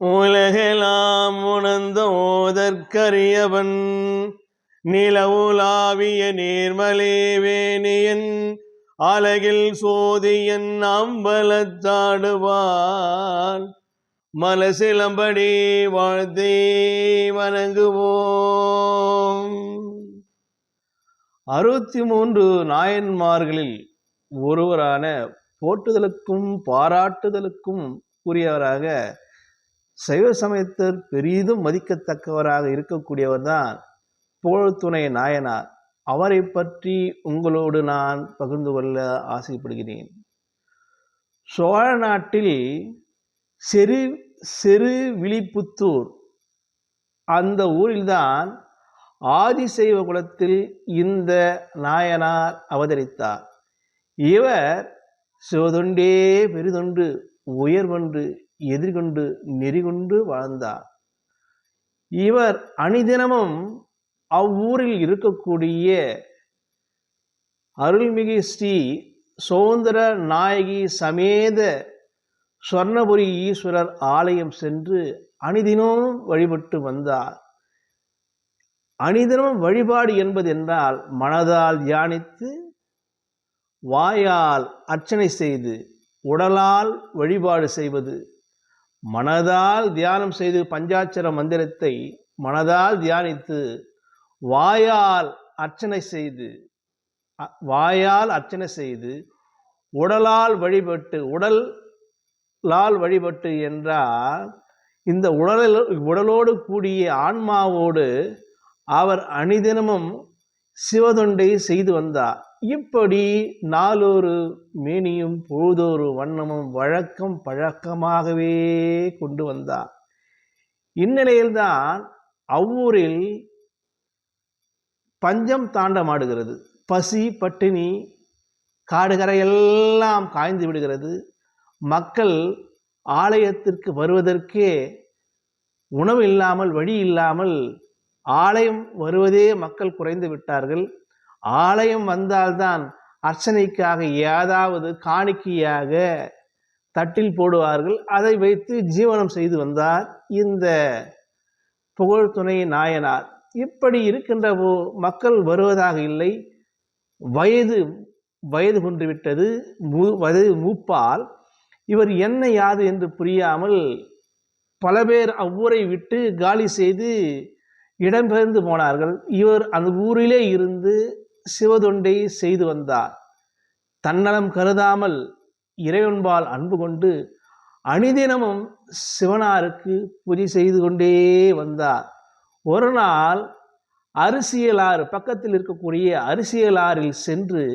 உலகெலாம் உணர்ந்த ஓதற்கரியவன் நிலவுலாவிய நீர்மலேவேணியன் அலகில் சோதியன் அம்பலத்தாடுவான் மலசிலம்படி வாழ்த்தி வணங்குவோம். 63 நாயன்மார்களில் ஒருவரான போற்றுதலுக்கும் பாராட்டுதலுக்கும் உரியவராக சைவ சமயத்தர் பெரிதும் மதிக்கத்தக்கவராக இருக்கக்கூடியவர்தான் புகழ்துணை நாயனார். அவரை பற்றி உங்களோடு நான் பகிர்ந்து கொள்ள ஆசைப்படுகிறேன். சோழ நாட்டில் செரு விழிப்புத்தூர் அந்த ஊரில்தான் ஆதிசைவ குலத்தில் இந்த நாயனார் அவதரித்தார். இவர் சிவதொண்டே பெரிதொன்று உயர்வொன்று எதிர்கொண்டு நெறிகொண்டு வாழ்ந்தார். இவர் அணிதினமும் அவ்வூரில் இருக்கக்கூடிய அருள்மிகு ஸ்ரீ சௌந்தர நாயகி சமேத சொர்ணபுரி ஈஸ்வரர் ஆலயம் சென்று அணிதினம் வழிபட்டு வந்தார். அணிதினம் வழிபாடு என்பது என்றால் மனதால் தியானித்து வாயால் அர்ச்சனை செய்து உடலால் வழிபாடு செய்வது. மனதால் தியானம் செய்து பஞ்சாட்சர மந்திரத்தை மனதால் தியானித்து வாயால் அர்ச்சனை செய்து உடலால் வழிபட்டு என்றால் இந்த உடலோடு கூடிய ஆன்மாவோடு அவர் அணிதினமும் சிவதொண்டை செய்து வந்தார். இப்படி நாளொரு மேனியும் பொழுதொரு வண்ணமும் பழக்கமாகவே கொண்டு வந்தார். இந்நிலையில்தான் அவ்வூரில் பஞ்சம் தாண்டமாடுகிறது. பசி பட்டினி காடுகரையெல்லாம் காய்ந்து விடுகிறது. மக்கள் ஆலயத்திற்கு வருவதற்கே உணவு இல்லாமல் வழி இல்லாமல் ஆலயம் வருவதே மக்கள் குறைந்து விட்டார்கள். ஆலயம் வந்தால்தான் அர்ச்சனைக்காக ஏதாவது காணிக்கையாக தட்டில் போடுவார்கள். அதை வைத்து ஜீவனம் செய்து வந்தார் இந்த புகழ்துணை நாயனார். இப்படி இருக்கின்ற மக்கள் வருவதாக இல்லை. வயது கொண்டு விட்டது. மூப்பால் இவர் என்ன யாது என்று புரியாமல் பல பேர் அவ்வூரை விட்டு காலி செய்து இடம்பெயர்ந்து போனார்கள். இவர் அந்த ஊரிலே இருந்து சிவதொண்டை செய்து வந்தார். தன்னலம் கருதாமல் இறைவன்பால் அன்பு கொண்டு அணிதினமும் சிவனாருக்கு பூஜை செய்து கொண்டே வந்தார். ஒரு நாள் அரிசியலாறு பக்கத்தில் இருக்கக்கூடிய அரிசியலாறில் சென்று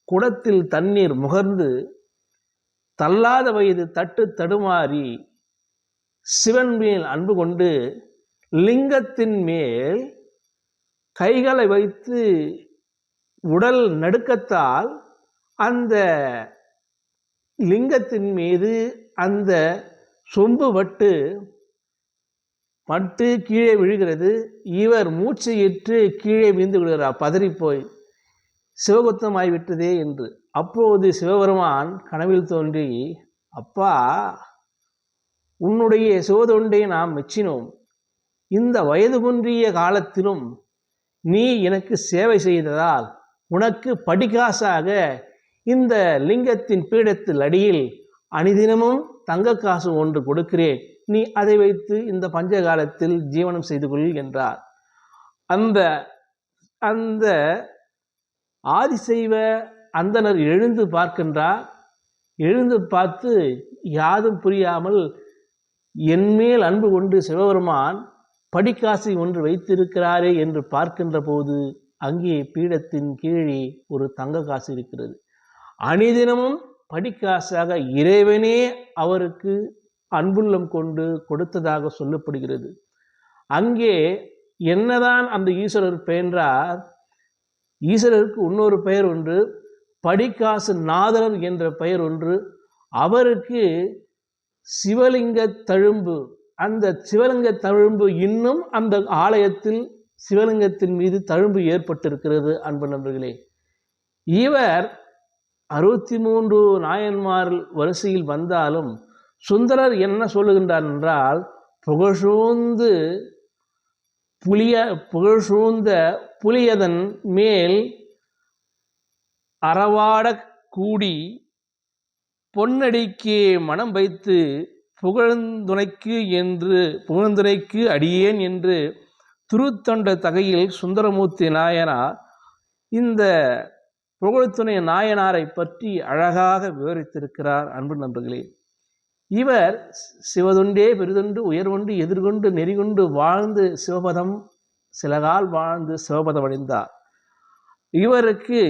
குடத்தில் தண்ணீர் முகர்ந்து தள்ளாத வயது தடுமாறி சிவன் மேல் அன்பு கொண்டு லிங்கத்தின் மேல் கைகளை வைத்து உடல் நடுக்கத்தால் அந்த லிங்கத்தின் மீது அந்த சொம்பு பட்டு கீழே விழுகிறது. இவர் மூச்சையிட்டு கீழே விழுந்து விடுகிறார். பதறிப்போய் சிவகுத்தமாய்விட்டதே என்று. அப்போது சிவபெருமான் கனவில் தோன்றி, அப்பா, உன்னுடைய சிவதொண்டை நாம் மெச்சினோம். இந்த வயது குன்றிய காலத்திலும் நீ எனக்கு சேவை செய்ததால் உனக்கு படிக்காசாக இந்த லிங்கத்தின் பீடத்தில் அடியில் அணிதினமும் தங்க காசு ஒன்று கொடுக்கிறேன். நீ அதை வைத்து இந்த பஞ்ச காலத்தில் ஜீவனம் செய்து கொள் என்றார். அந்த ஆதிசைவ அந்தனர் எழுந்து பார்க்கின்றார். எழுந்து பார்த்து யாதும் புரியாமல் என்மேல் அன்பு கொண்டு சிவபெருமான் படிக்காசை ஒன்று வைத்திருக்கிறாரே என்று பார்க்கின்ற போது அங்கே பீடத்தின் கீழே ஒரு தங்க காசு இருக்கிறது. அணிதினமும் படிக்காசாக இறைவனே அவருக்கு அன்புள்ளம் கொண்டு கொடுத்ததாக சொல்லப்படுகிறது. அங்கே என்னதான் அந்த ஈஸ்வரர் பெயன்றார், ஈஸ்வரருக்கு இன்னொரு பெயர் ஒன்று, படிக்காசு நாதர் என்ற பெயர் ஒன்று. அவருக்கு சிவலிங்க தழும்பு, அந்த சிவலிங்க தழும்பு இன்னும் அந்த ஆலயத்தில் சிவலிங்கத்தின் மீது தழும்பு ஏற்பட்டிருக்கிறது. அன்பு நண்பர்களே, இவர் 63 நாயன்மார் வரிசையில் வந்தாலும் சுந்தரர் என்ன சொல்லுகின்றார் என்றால், புகழ்சூழ்ந்த புலியதன் மேல் அறவாடக் கூடி பொன்னடிக்கே மனம் வைத்து புகழ்ந்துரைக்கு அடியேன் என்று திருத்தொண்ட தகையில் சுந்தரமூர்த்தி நாயனார் இந்த புகழ்த்துணை நாயனாரை பற்றி அழகாக விவரித்திருக்கிறார். அன்பு நண்பர்களே, இவர் சிவதொண்டே பெரிதொண்டு உயர்வொண்டு எதிர்கொண்டு நெறிகொண்டு வாழ்ந்து சிலகால் வாழ்ந்து சிவபதம் அடைந்தார். இவருக்கு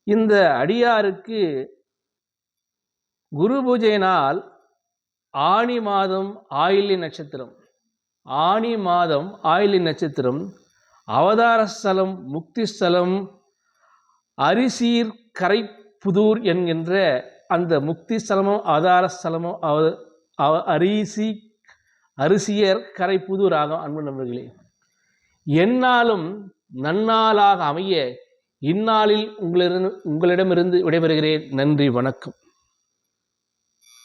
இந்த அடியாருக்கு குரு பூஜை நாள் ஆனி மாதம் ஆயில்ய நட்சத்திரம், அவதார ஸ்தலம் முக்தி ஸ்தலம் அரிசீர் கரைப்புதூர் என்கின்ற அந்த முக்தி ஸ்தலமும் அவதார ஸ்தலமும் அரிசியர் கரைப்புதூர் ஆகும். அன்பு நண்பர்களே, எந்நாளும் நன்னாளாக அமைய இந்நாளில் உங்களிடமிருந்து விடைபெறுகிறேன். நன்றி, வணக்கம்.